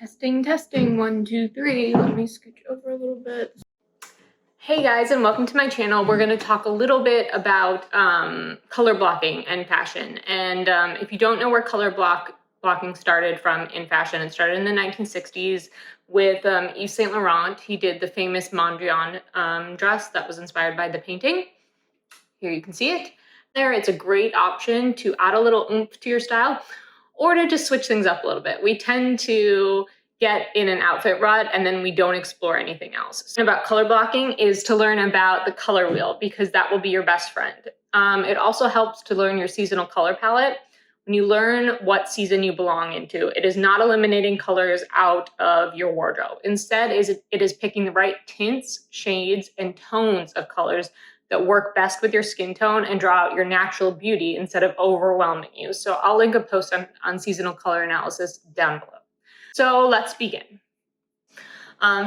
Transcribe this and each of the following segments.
Testing, testing, 1, 2, 3. Let me scooch over a little bit. Hey guys, and welcome to my channel. We're going to talk a little bit about color blocking and fashion. And if you don't know where color blocking started from in fashion, it started in the 1960s with Yves Saint Laurent. He did the famous Mondrian dress that was inspired by the painting. Here you can see it. There, it's a great option to add a little oomph to your style or to just switch things up a little bit. We tend to get in an outfit rut and then we don't explore anything else. So about color blocking is to learn about the color wheel because that will be your best friend. It also helps to learn your seasonal color palette. When you learn what season you belong into, it is not eliminating colors out of your wardrobe. Instead, it is picking the right tints, shades, and tones of colors that work best with your skin tone and draw out your natural beauty instead of overwhelming you. So I'll link a post on seasonal color analysis down below. So let's begin.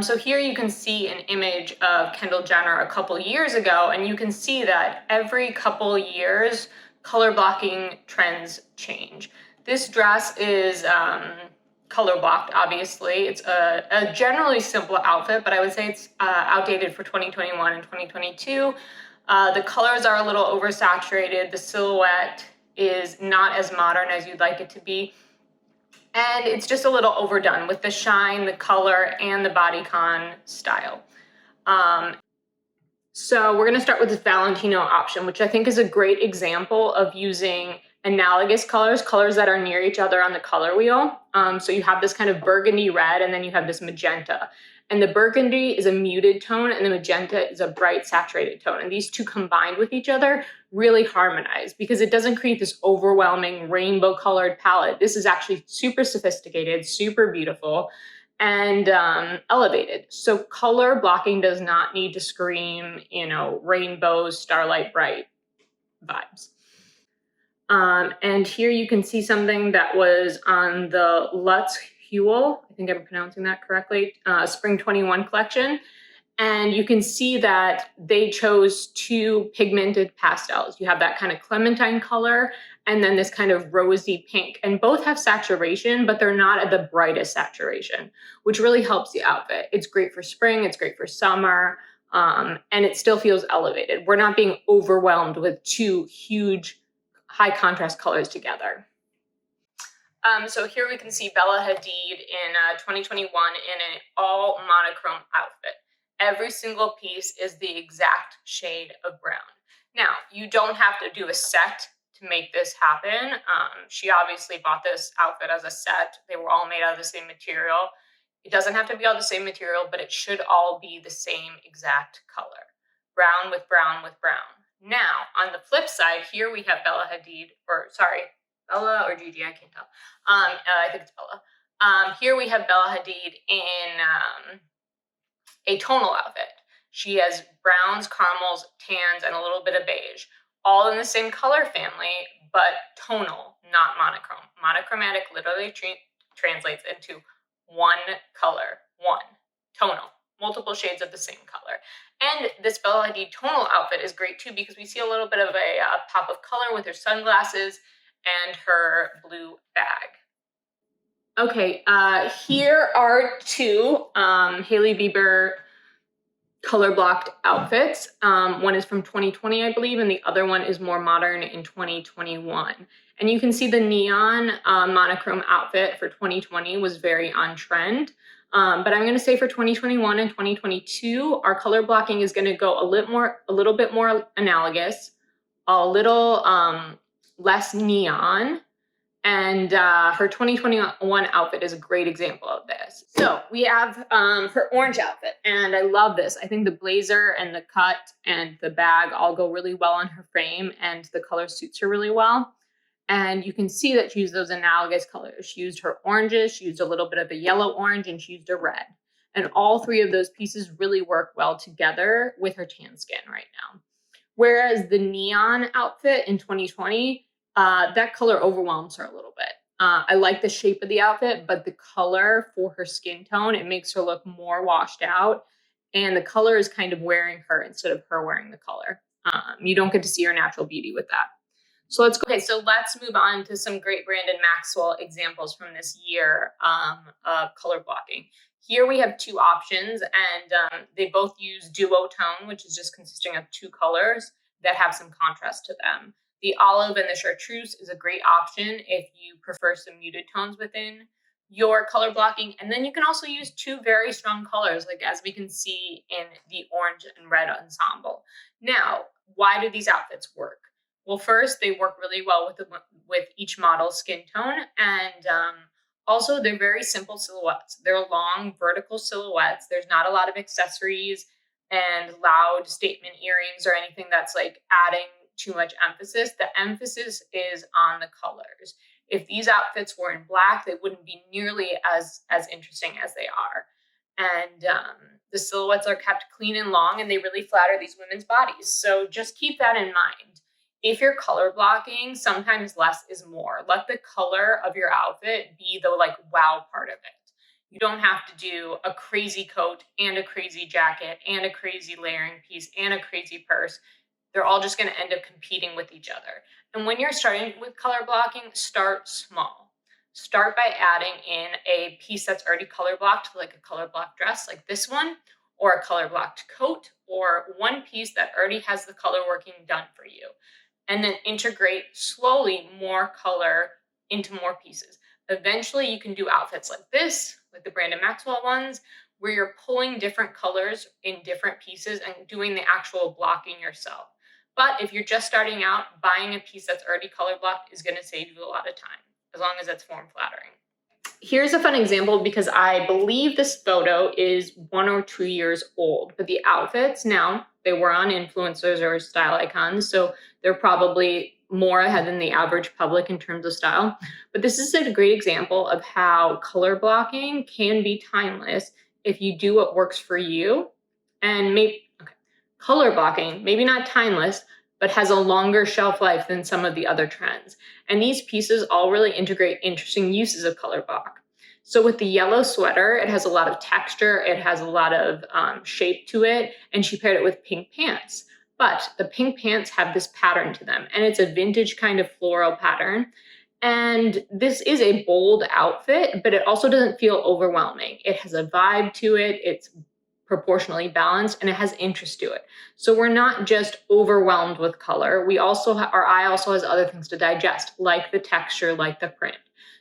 So here you can see an image of Kendall Jenner a couple years ago, and you can see that every couple years, color blocking trends change. This dress is color blocked, obviously. It's a generally simple outfit, but I would say it's outdated for 2021 and 2022. The colors are a little oversaturated. The silhouette is not as modern as you'd like it to be. And it's just a little overdone with the shine, the color, and the bodycon style. So we're going to start with this Valentino option, which I think is a great example of using analogous colors that are near each other on the color wheel. So you have this kind of burgundy red, and then you have this magenta. And the burgundy is a muted tone, and the magenta is a bright saturated tone. And these two combined with each other really harmonize because it doesn't create this overwhelming rainbow colored palette. This is actually super sophisticated, super beautiful, and elevated. So color blocking does not need to scream, rainbows, starlight bright vibes. And here you can see something that was on the Lutz Huel, I think I'm pronouncing that correctly, Spring 21 collection. And you can see that they chose two pigmented pastels. You have that kind of clementine color and then this kind of rosy pink. And both have saturation, but they're not at the brightest saturation, which really helps the outfit. It's great for spring, it's great for summer, and it still feels elevated. We're not being overwhelmed with two huge high contrast colors together. So here we can see Bella Hadid in 2021 in an all monochrome outfit. Every single piece is the exact shade of brown. Now, you don't have to do a set to make this happen. She obviously bought this outfit as a set. They were all made out of the same material. It doesn't have to be all the same material, but it should all be the same exact color. Brown with brown with brown. Now, on the flip side, here we have Bella or Gigi, I can't tell. I think it's Bella. Here we have Bella Hadid in a tonal outfit. She has browns, caramels, tans, and a little bit of beige, all in the same color family, but tonal, not monochrome. Monochromatic literally translates into one color, tonal, multiple shades of the same color. And this Bella Hadid tonal outfit is great too because we see a little bit of a pop of color with her sunglasses and her blue bag. Okay, here are two Hailey Bieber color blocked outfits. One is from 2020, I believe, and the other one is more modern in 2021. And you can see the neon monochrome outfit for 2020 was very on trend. But I'm going to say for 2021 and 2022, our color blocking is going to go a little bit more analogous, a little less neon, and her 2021 outfit is a great example of this. So we have her orange outfit, and I love this. I think the blazer and the cut and the bag all go really well on her frame, and the color suits her really well. And you can see that she used those analogous colors. She used her oranges, she used a little bit of a yellow orange, and she used a red. And all three of those pieces really work well together with her tan skin right now. Whereas the neon outfit in 2020, that color overwhelms her a little bit. I like the shape of the outfit, but the color for her skin tone, it makes her look more washed out. And the color is kind of wearing her instead of her wearing the color. You don't get to see her natural beauty with that. So let's move on to some great Brandon Maxwell examples from this year of color blocking. Here we have two options, and they both use duotone, which is just consisting of two colors that have some contrast to them. The olive and the chartreuse is a great option if you prefer some muted tones within your color blocking. And then you can also use two very strong colors, like as we can see in the orange and red ensemble. Now, why do these outfits work? Well, first, they work really well with each model's skin tone, and also they're very simple silhouettes. They're long vertical silhouettes. There's not a lot of accessories and loud statement earrings or anything that's like adding too much emphasis. The emphasis is on the colors. If these outfits were in black, they wouldn't be nearly as interesting as they are. And the silhouettes are kept clean and long, and they really flatter these women's bodies. So just keep that in mind. If you're color blocking, sometimes less is more. Let the color of your outfit be the like wow part of it. You don't have to do a crazy coat and a crazy jacket and a crazy layering piece and a crazy purse. They're all just going to end up competing with each other. And when you're starting with color blocking, start small. Start by adding in a piece that's already color blocked, like a color blocked dress like this one, or a color blocked coat, or one piece that already has the color working done for you. And then integrate slowly more color into more pieces. Eventually you can do outfits like this, like the Brandon Maxwell ones, where you're pulling different colors in different pieces and doing the actual blocking yourself. But if you're just starting out, buying a piece that's already color blocked is going to save you a lot of time, as long as it's form flattering. Here's a fun example because I believe this photo is 1 or 2 years old, but the outfits now, they were on influencers or style icons, so they're probably more ahead than the average public in terms of style. But this is a great example of how color blocking can be timeless if you do what works for you. And color blocking, maybe not timeless, but has a longer shelf life than some of the other trends. And these pieces all really integrate interesting uses of color block. So with the yellow sweater, it has a lot of texture, it has a lot of shape to it, and she paired it with pink pants. But the pink pants have this pattern to them, and it's a vintage kind of floral pattern. And this is a bold outfit, but it also doesn't feel overwhelming. It has a vibe to it, it's proportionally balanced, and it has interest to it. So we're not just overwhelmed with color. We also our eye also has other things to digest, like the texture, like the print.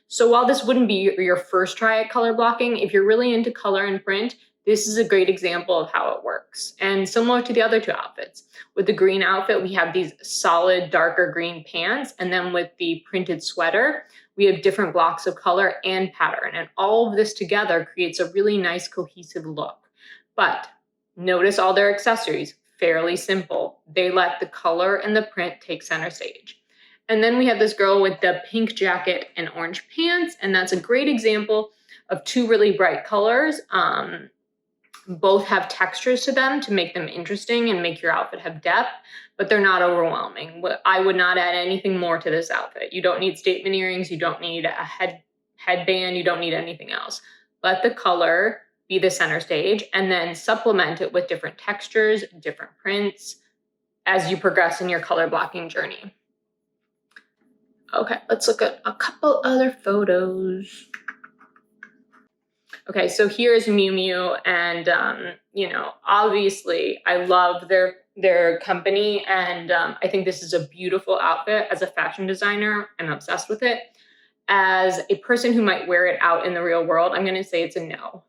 So while this wouldn't be your first try at color blocking, if you're really into color and print, this is a great example of how it works. And similar to the other two outfits, with the green outfit, we have these solid darker green pants, and then with the printed sweater, we have different blocks of color and pattern, and all of this together creates a really nice cohesive look. But notice all their accessories, fairly simple. They let the color and the print take center stage. And then we have this girl with the pink jacket and orange pants, and that's a great example of two really bright colors. Both have textures to them to make them interesting and make your outfit have depth, but they're not overwhelming. I would not add anything more to this outfit. You don't need statement earrings, you don't need a headband, you don't need anything else. Let the color be the center stage, and then supplement it with different textures, different prints as you progress in your color blocking journey. Okay, let's look at a couple other photos. Okay, so here's Miu Miu, and obviously I love their company, and I think this is a beautiful outfit. As a fashion designer, I'm obsessed with it. As a person who might wear it out in the real world, I'm going to say it's a no.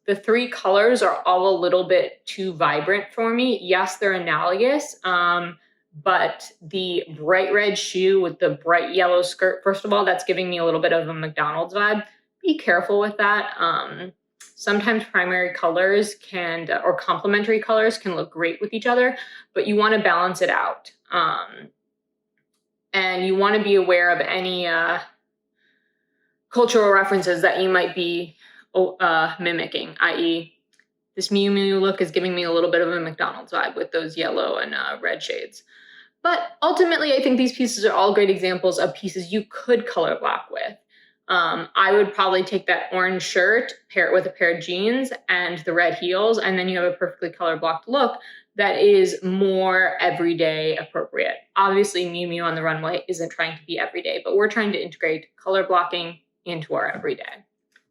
The three colors are all a little bit too vibrant for me. Yes, they're analogous, but the bright red shoe with the bright yellow skirt, first of all, that's giving me a little bit of a McDonald's vibe. Be careful with that. Sometimes primary colors or complementary colors can look great with each other, but you want to balance it out. And you want to be aware of any cultural references that you might be mimicking, i.e. this Miu Miu look is giving me a little bit of a McDonald's vibe with those yellow and red shades. But ultimately, I think these pieces are all great examples of pieces you could color block with. I would probably take that orange shirt, pair it with a pair of jeans and the red heels, and then you have a perfectly color blocked look that is more everyday appropriate. Obviously, Miu Miu on the runway isn't trying to be everyday, but we're trying to integrate color blocking into our everyday.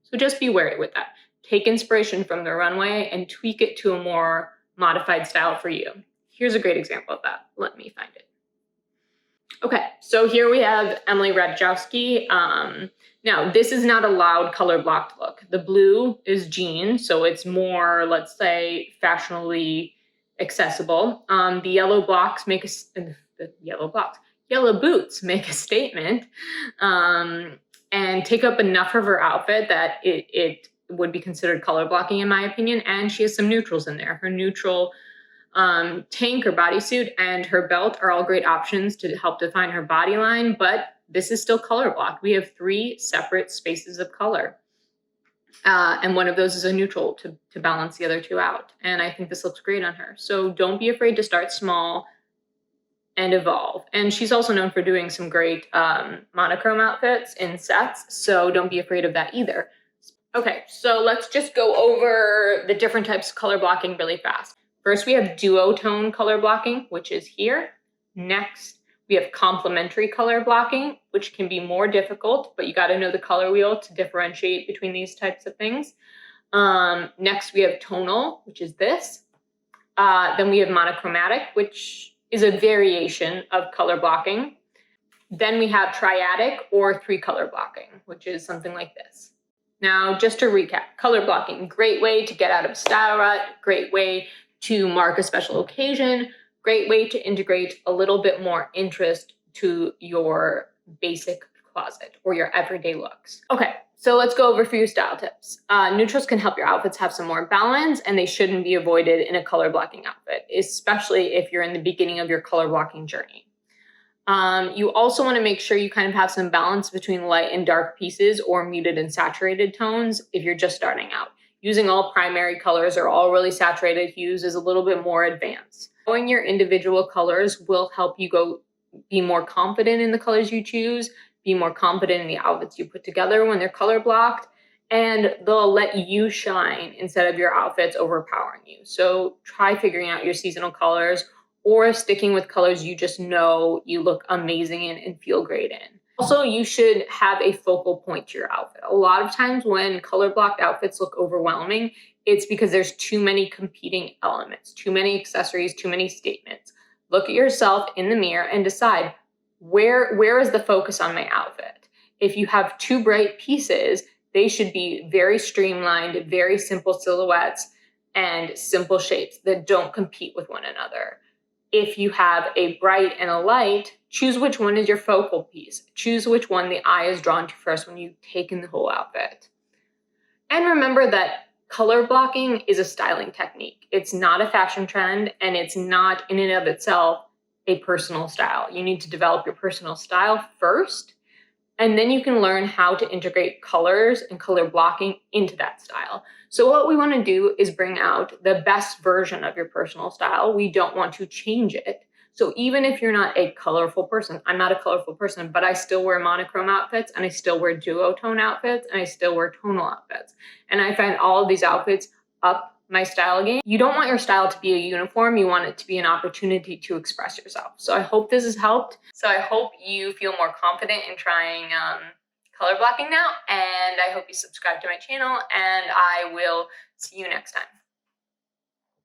So just be wary with that. Take inspiration from the runway and tweak it to a more modified style for you. Here's a great example of that. Let me find it. Okay, so here we have Emily Ratajkowski. Now, this is not a loud color blocked look. The blue is jean, so it's more, let's say, fashionably accessible. The yellow blocks make yellow boots make a statement, and take up enough of her outfit that it would be considered color blocking, in my opinion. And she has some neutrals in there. Her neutral tank or bodysuit and her belt are all great options to help define her body line, but this is still color blocked. We have 3 separate spaces of color. And one of those is a neutral to balance the other 2 out. And I think this looks great on her. So don't be afraid to start small and evolve. And she's also known for doing some great monochrome outfits in sets. So don't be afraid of that either. Okay, so let's just go over the different types of color blocking really fast. First, we have duotone color blocking, which is here. Next, we have complementary color blocking, which can be more difficult, but you got to know the color wheel to differentiate between these types of things. Next, we have tonal, which is this. Then we have monochromatic, which is a variation of color blocking. Then we have triadic or 3 color blocking, which is something like this. Now, just to recap, color blocking, great way to get out of a style rut, great way to mark a special occasion, great way to integrate a little bit more interest to your basic closet or your everyday looks. Okay, so let's go over a few style tips. Neutrals can help your outfits have some more balance, and they shouldn't be avoided in a color blocking outfit, especially if you're in the beginning of your color blocking journey. You also want to make sure you kind of have some balance between light and dark pieces or muted and saturated tones if you're just starting out. Using all primary colors or all really saturated hues is a little bit more advanced. Knowing your individual colors will help you be more confident in the colors you choose, be more confident in the outfits you put together when they're color blocked, and they'll let you shine instead of your outfits overpowering you. So try figuring out your seasonal colors or sticking with colors you just know you look amazing in and feel great in. Also, you should have a focal point to your outfit. A lot of times when color blocked outfits look overwhelming, it's because there's too many competing elements, too many accessories, too many statements. Look at yourself in the mirror and decide where is the focus on my outfit. If you have 2 bright pieces, they should be very streamlined, very simple silhouettes and simple shapes that don't compete with one another. If you have a bright and a light, choose which one is your focal piece. Choose which one the eye is drawn to first when you take in the whole outfit. And remember that color blocking is a styling technique. It's not a fashion trend, and it's not in and of itself a personal style. You need to develop your personal style first, and then you can learn how to integrate colors and color blocking into that style. So what we want to do is bring out the best version of your personal style. We don't want to change it. So even if you're not a colorful person, I'm not a colorful person, but I still wear monochrome outfits, and I still wear duotone outfits, and I still wear tonal outfits. And I find all of these outfits up my style game. You don't want your style to be a uniform. You want it to be an opportunity to express yourself. So I hope this has helped. So I hope you feel more confident in trying color blocking now. And I hope you subscribe to my channel, and I will see you next time.